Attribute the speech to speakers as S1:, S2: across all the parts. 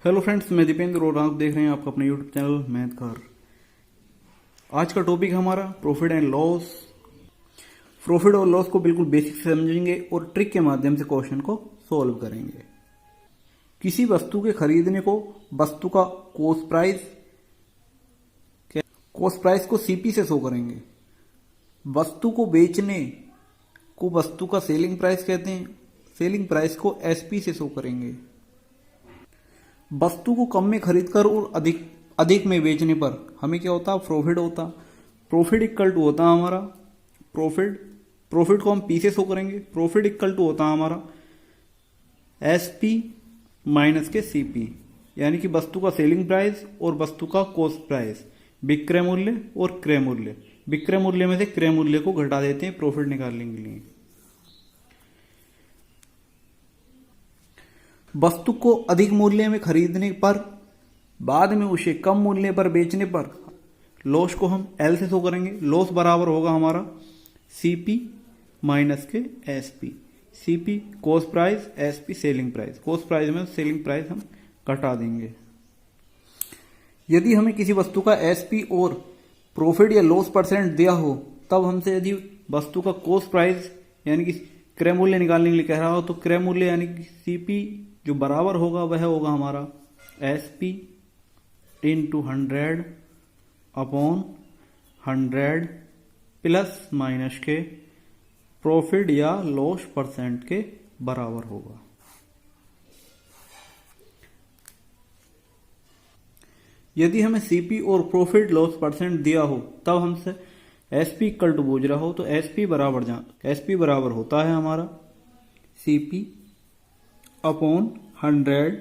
S1: Hello friends, मैं दीपेंद्र और आप देख रहे हैं आपका अपना यूट्यूब चैनल मैथघर। आज का टॉपिक है हमारा प्रॉफिट एंड लॉस। प्रॉफिट और लॉस को बिल्कुल बेसिक से समझेंगे और ट्रिक के माध्यम से क्वेश्चन को सॉल्व करेंगे। किसी वस्तु के खरीदने को वस्तु का कॉस्ट प्राइस को सीपी से शो करेंगे। वस्तु को बेचने को वस्तु का सेलिंग प्राइस कहते हैं। सेलिंग प्राइस को एसपी से शो करेंगे। वस्तु को कम में खरीदकर और अधिक में बेचने पर हमें क्या होता है? प्रॉफिट होता। प्रॉफिट इक्वल टू होता है हमारा प्रॉफिट को हम पी से शो करेंगे। प्रॉफिट इक्वल टू होता है हमारा एसपी माइनस के सीपी, यानी कि वस्तु का सेलिंग प्राइस और वस्तु का कॉस्ट प्राइस, विक्रय मूल्य और क्रय मूल्य। विक्रय मूल्य में से क्रय मूल्य को घटा देते हैं प्रॉफिट निकालने के लिए। वस्तु को अधिक मूल्य में खरीदने पर बाद में उसे कम मूल्य पर बेचने पर लॉस को हम एल से शो करेंगे। लॉस बराबर होगा हमारा सीपी माइनस के SP. CP cost price, SP selling price. Cost price में सेलिंग प्राइस हम घटा देंगे। यदि हमें किसी वस्तु का एसपी और प्रॉफिट या लॉस परसेंट दिया हो, तब हमसे यदि वस्तु का कॉस्ट प्राइस यानी कि क्रय मूल्य निकालने के लिए कह रहा हो, तो क्रय मूल्य यानी कि सीपी जो बराबर होगा वह होगा हमारा SP into 100 upon 100 plus minus के प्रॉफिट या लॉस परसेंट के बराबर होगा। यदि हमें सीपी और प्रॉफिट लॉस परसेंट दिया हो, तब हमसे एसपी इक्वल टू पूछ रहा हो, तो एसपी बराबर होता है हमारा CP upon 100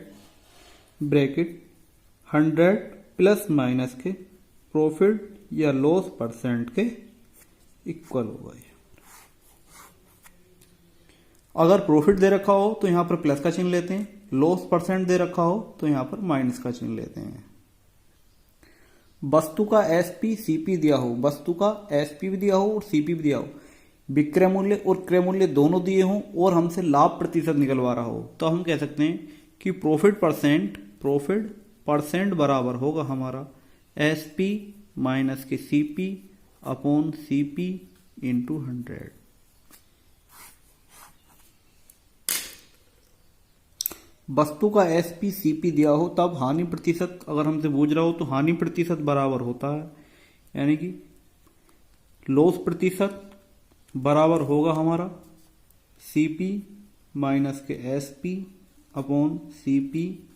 S1: bracket 100 plus minus के प्रॉफिट या लॉस परसेंट के इक्वल होगा। अगर प्रॉफिट दे रखा हो तो यहां पर प्लस का चिन्ह लेते हैं, लॉस परसेंट दे रखा हो तो यहां पर माइनस का चिन्ह लेते हैं। वस्तु का एसपी सीपी दिया हो, वस्तु का एसपी भी दिया हो और सीपी भी दिया हो, विक्रय मूल्य और क्रय मूल्य दोनों दिए हों और हमसे लाभ प्रतिशत निकलवा रहा हो, तो हम कह सकते हैं कि प्रॉफिट परसेंट बराबर होगा हमारा एसपी माइनस के सीपी अपॉन सीपी इंटू 100। वस्तु का एसपी सीपी दिया हो, तब हानि प्रतिशत अगर हमसे पूछ रहा हो तो हानि प्रतिशत बराबर होता है, यानी कि लॉस प्रतिशत बराबर होगा हमारा सीपी माइनस के एसपी अपॉन सीपी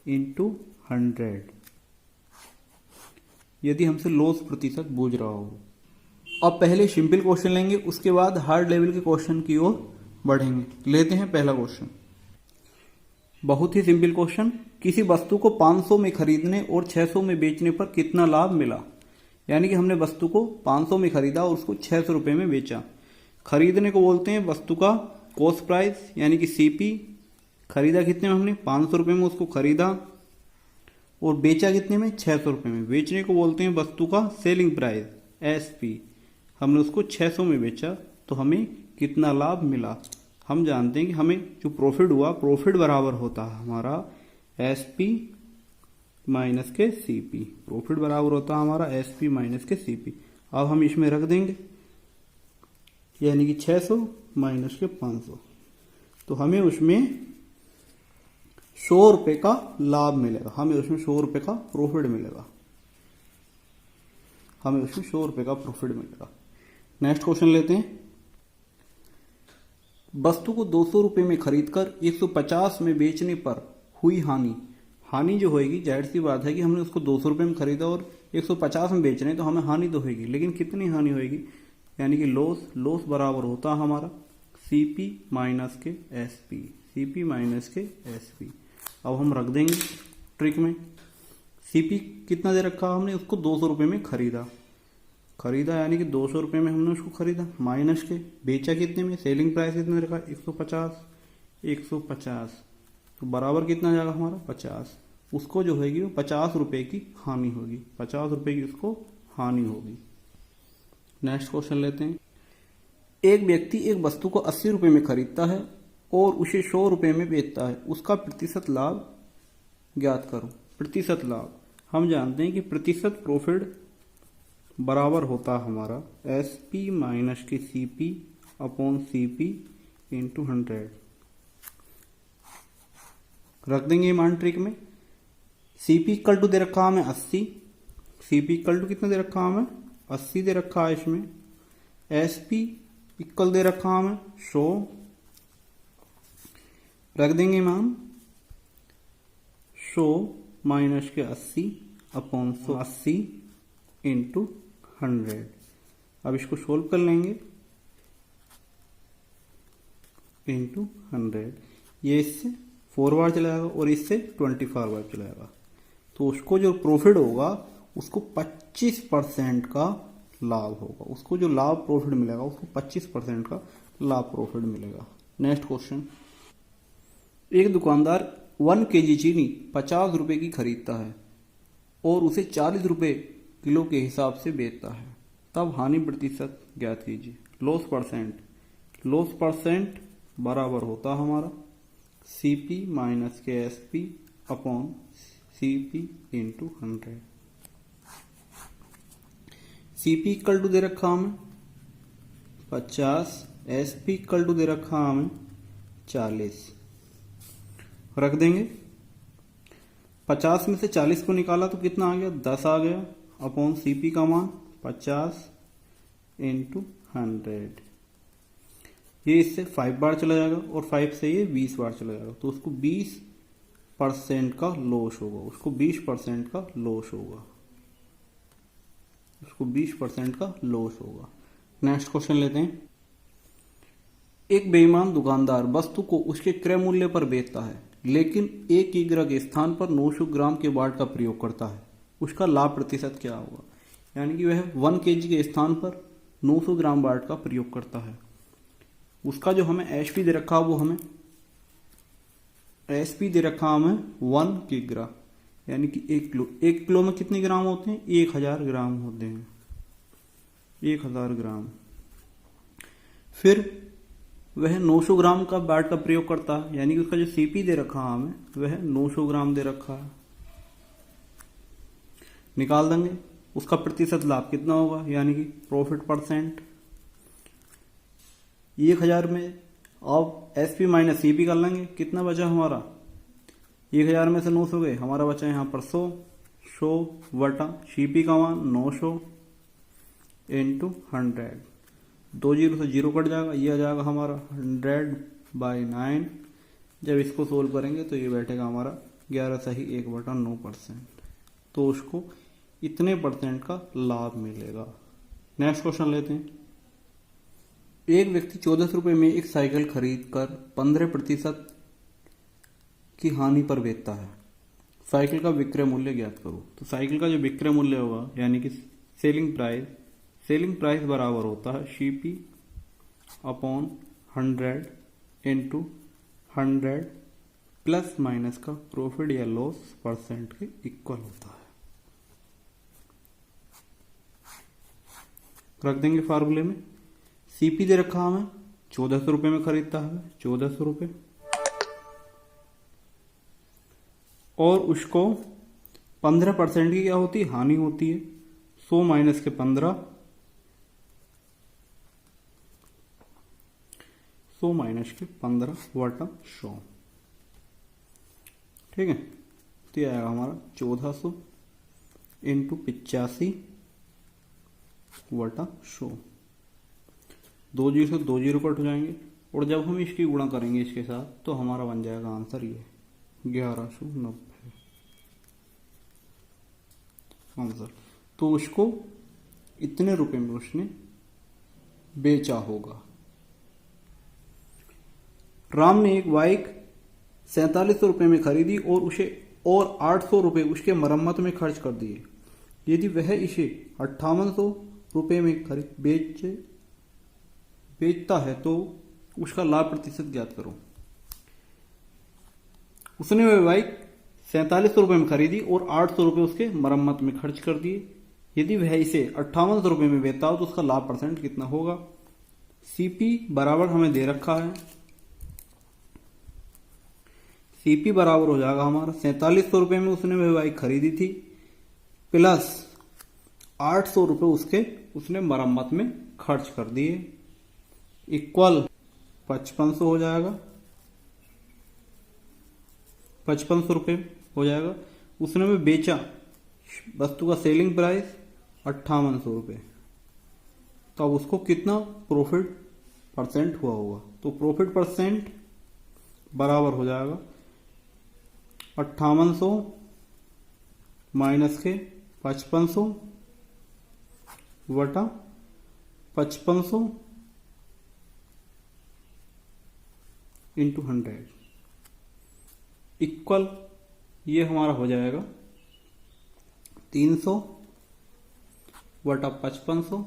S1: इंटू 100, यदि हमसे लॉस प्रतिशत पूछ रहा हो। अब पहले सिंपल क्वेश्चन लेंगे, उसके बाद हार्ड लेवल के क्वेश्चन की ओर बढ़ेंगे। लेते हैं पहला क्वेश्चन। बहुत ही सिंपल क्वेश्चन। किसी वस्तु को 500 में खरीदने और 600 में बेचने पर कितना लाभ मिला? यानी कि हमने वस्तु को 500 में खरीदा और उसको 600 रुपए में बेचा। खरीदने को बोलते हैं वस्तु का कॉस्ट प्राइस यानी कि सीपी। खरीदा कितने में? हमने 500 रुपए में उसको खरीदा और बेचा कितने में? 600 रुपए में। बेचने को बोलते हैं वस्तु का सेलिंग प्राइस एसपी। हमने उसको 600 में बेचा तो हमें कितना लाभ मिला? हम जानते हैं कि हमें जो प्रॉफिट हुआ, प्रॉफिट बराबर होता है हमारा एसपी माइनस के सीपी। प्रॉफिट बराबर होता है हमारा एसपी माइनस के सीपी। अब हम इसमें रख देंगे, यानी कि 600 माइनस के 500, तो हमें उसमें 100 रुपए का लाभ मिलेगा। हमें उसमें 100 रुपए का प्रॉफिट मिलेगा। नेक्स्ट क्वेश्चन लेते हैं। वस्तु को 200 रुपए में खरीदकर 150 में बेचने पर हुई हानि जो होगी, जाहिर सी बात है कि हमने उसको 200 रुपए में खरीदा और 150 में बेच रहे हैं, तो हमें हानि तो होगी, लेकिन कितनी हानि होगी? यानी कि लॉस बराबर होता है हमारा सीपी माइनस के एसपी। अब हम रख देंगे ट्रिक में। सीपी कितना दे रखा? हमने उसको 200 रुपए में खरीदा यानी कि 200 रुपए में हमने उसको खरीदा, माइनस के बेचा कितने में? सेलिंग प्राइस कितने रखा? 150, तो बराबर कितना जाएगा हमारा? 50। उसको जो होगी वो 50 रुपए की हानि होगी। 50 रुपए की उसको हानि होगी। नेक्स्ट क्वेश्चन लेते हैं। एक व्यक्ति एक वस्तु को 80 रुपए में खरीदता है और उसे 100 रुपए में बेचता है। उसका प्रतिशत लाभ ज्ञात करो। प्रतिशत लाभ, हम जानते हैं कि प्रतिशत प्रॉफिट बराबर होता है हमारा SP माइनस के CP अपॉन CP इंटू 100। रख देंगे मान ट्रिक में। CP इक्वल टू दे रखा हमें 80, CP इक्वल टू कितना दे रखा हमें 80 दे रखा है इसमें। SP इक्वल दे रखा हमें 100, रख देंगे मान 100 माइनस के 80 अपॉन 180 इंटू 100। अब इसको सोल्व कर लेंगे इंटू 100। ये इससे 4 बार चला जाएगा और इससे 24 बार चला जाएगा, तो उसको जो प्रॉफिट होगा उसको 25% का लाभ होगा। उसको जो लाभ प्रॉफिट मिलेगा उसको 25% का लाभ प्रॉफिट मिलेगा। नेक्स्ट क्वेश्चन, एक दुकानदार 1 kg चीनी 50 रुपए की खरीदता है और उसे 40 रुपए किलो के हिसाब से बेचता है, तब हानि प्रतिशत ज्ञात कीजिए। लॉस परसेंट, लॉस परसेंट बराबर होता है हमारा CP माइनस के SP upon CP into 100। CP equal to दे रखा हमें 50, SP इक्वल टू दे रखा हमें 40, रख देंगे। 50 में से 40 को निकाला तो कितना आ गया 10 आ गया, अपॉन CP का मान 50 इंटू 100। ये इससे 5 बार चला जाएगा और 5 से ये 20 बार चला जाएगा, तो उसको 20% का लॉस होगा। उसको 20% का लॉस होगा, उसको 20% का लॉस होगा। नेक्स्ट क्वेश्चन लेते हैं। एक बेईमान दुकानदार वस्तु को उसके क्रय मूल्य पर बेचता है, लेकिन 1 किग्रा के स्थान पर 900 ग्राम के बाट का प्रयोग करता है, उसका लाभ प्रतिशत क्या होगा? यानी कि वह 1 kg के स्थान पर 900 ग्राम बाट का प्रयोग करता है। उसका जो हमें SP दे रखा वो हमें SP दे रखा हमें 1 किग्रा, यानी कि 1 किलो। 1 किलो में कितने ग्राम होते हैं? 1000 ग्राम होते हैं, 1000 ग्राम। फिर वह 900 ग्राम का बाट का प्रयोग करता है, यानी कि उसका जो CP दे रखा है हमें वह 900 ग्राम दे रखा है। निकाल देंगे उसका प्रतिशत लाभ कितना होगा, यानी कि प्रॉफिट परसेंट। 1000 में अब SP माइनस CP कर लेंगे, कितना बचा हमारा? 1000 में से 900 गए, हमारा बचा यहाँ पर 100 वटा CP का मान 900 इंटू 100। 2 जीरो से 0 कट जाएगा, ये आ जाएगा हमारा 100/9। जब इसको सोल्व करेंगे तो ये बैठेगा हमारा 11 सही 1/9%, तो उसको इतने % का लाभ मिलेगा। नेक्स्ट क्वेश्चन लेते हैं। एक व्यक्ति 1400 रुपये में एक साइकिल खरीद कर 15% की हानि पर बेचता है, साइकिल का विक्रय मूल्य ज्ञात करो। तो साइकिल का जो विक्रय मूल्य होगा, यानी कि सेलिंग प्राइस बराबर होता है CP upon 100 into 100 plus minus का प्रॉफिट या लॉस परसेंट के इक्वल होता है। रख देंगे फार्मूले में। CP दे रखा हमें 1400 रुपये में खरीदता है, 1400 रुपये, और उसको 15% की क्या होती है? हानि होती है। 100 माइनस के 15, 100 माइनस के 15 वटा 100, ठीक है। तो यह आएगा हमारा 1400 इंटू 85 वटा 100। 2 जीरो से 2 जीरो कट हो जाएंगे, और जब हम इसकी गुणा करेंगे इसके साथ तो हमारा बन जाएगा आंसर ये 1190 आंसर। तो उसको इतने रुपए में उसने बेचा होगा। राम ने एक बाइक 4700 रुपये में खरीदी और उसे और 800 रुपये उसके मरम्मत में खर्च कर दिए। यदि वह इसे 5800 रुपये में बेचता है तो उसका लाभ प्रतिशत ज्ञात करो। उसने वह बाइक 4700 रुपये में खरीदी और 800 रुपये उसके मरम्मत में खर्च कर दिए। यदि वह इसे 5800 रुपये में बेचता हो तो उसका लाभ परसेंट कितना होगा? CP बराबर हमें दे रखा है, टीपी बराबर हो जाएगा हमारा 4700 रुपये में उसने वह बाइक खरीदी थी, प्लस 800 रुपये उसने मरम्मत में खर्च कर दिए, इक्वल 5500 हो जाएगा, 5500 रुपये हो जाएगा। उसने में बेचा, वस्तु का सेलिंग प्राइस 5800 रुपये, तो अब उसको कितना प्रॉफिट परसेंट हुआ होगा, तो प्रॉफिट परसेंट बराबर हो जाएगा 5800 माइनस के 5500 बटा 5500 इंटू 100 इक्वल ये हमारा हो जाएगा 300 बटा 5500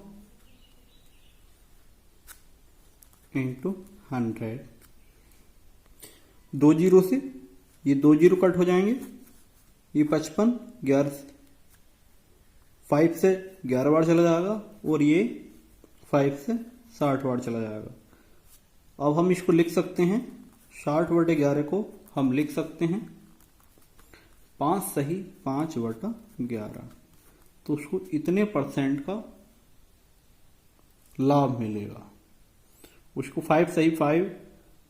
S1: इंटू 100। 2 जीरो से ये 2 जीरो कट हो जाएंगे, ये 55 11 5 से 11 बार चला जाएगा और ये 5 से 60 बार चला जाएगा। अब हम इसको लिख सकते हैं 60 बटे 11 को हम लिख सकते हैं 5 सही 5 बटा 11, तो उसको इतने परसेंट का लाभ मिलेगा, उसको 5 सही 5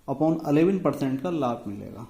S1: अपॉन 11% का लाभ मिलेगा।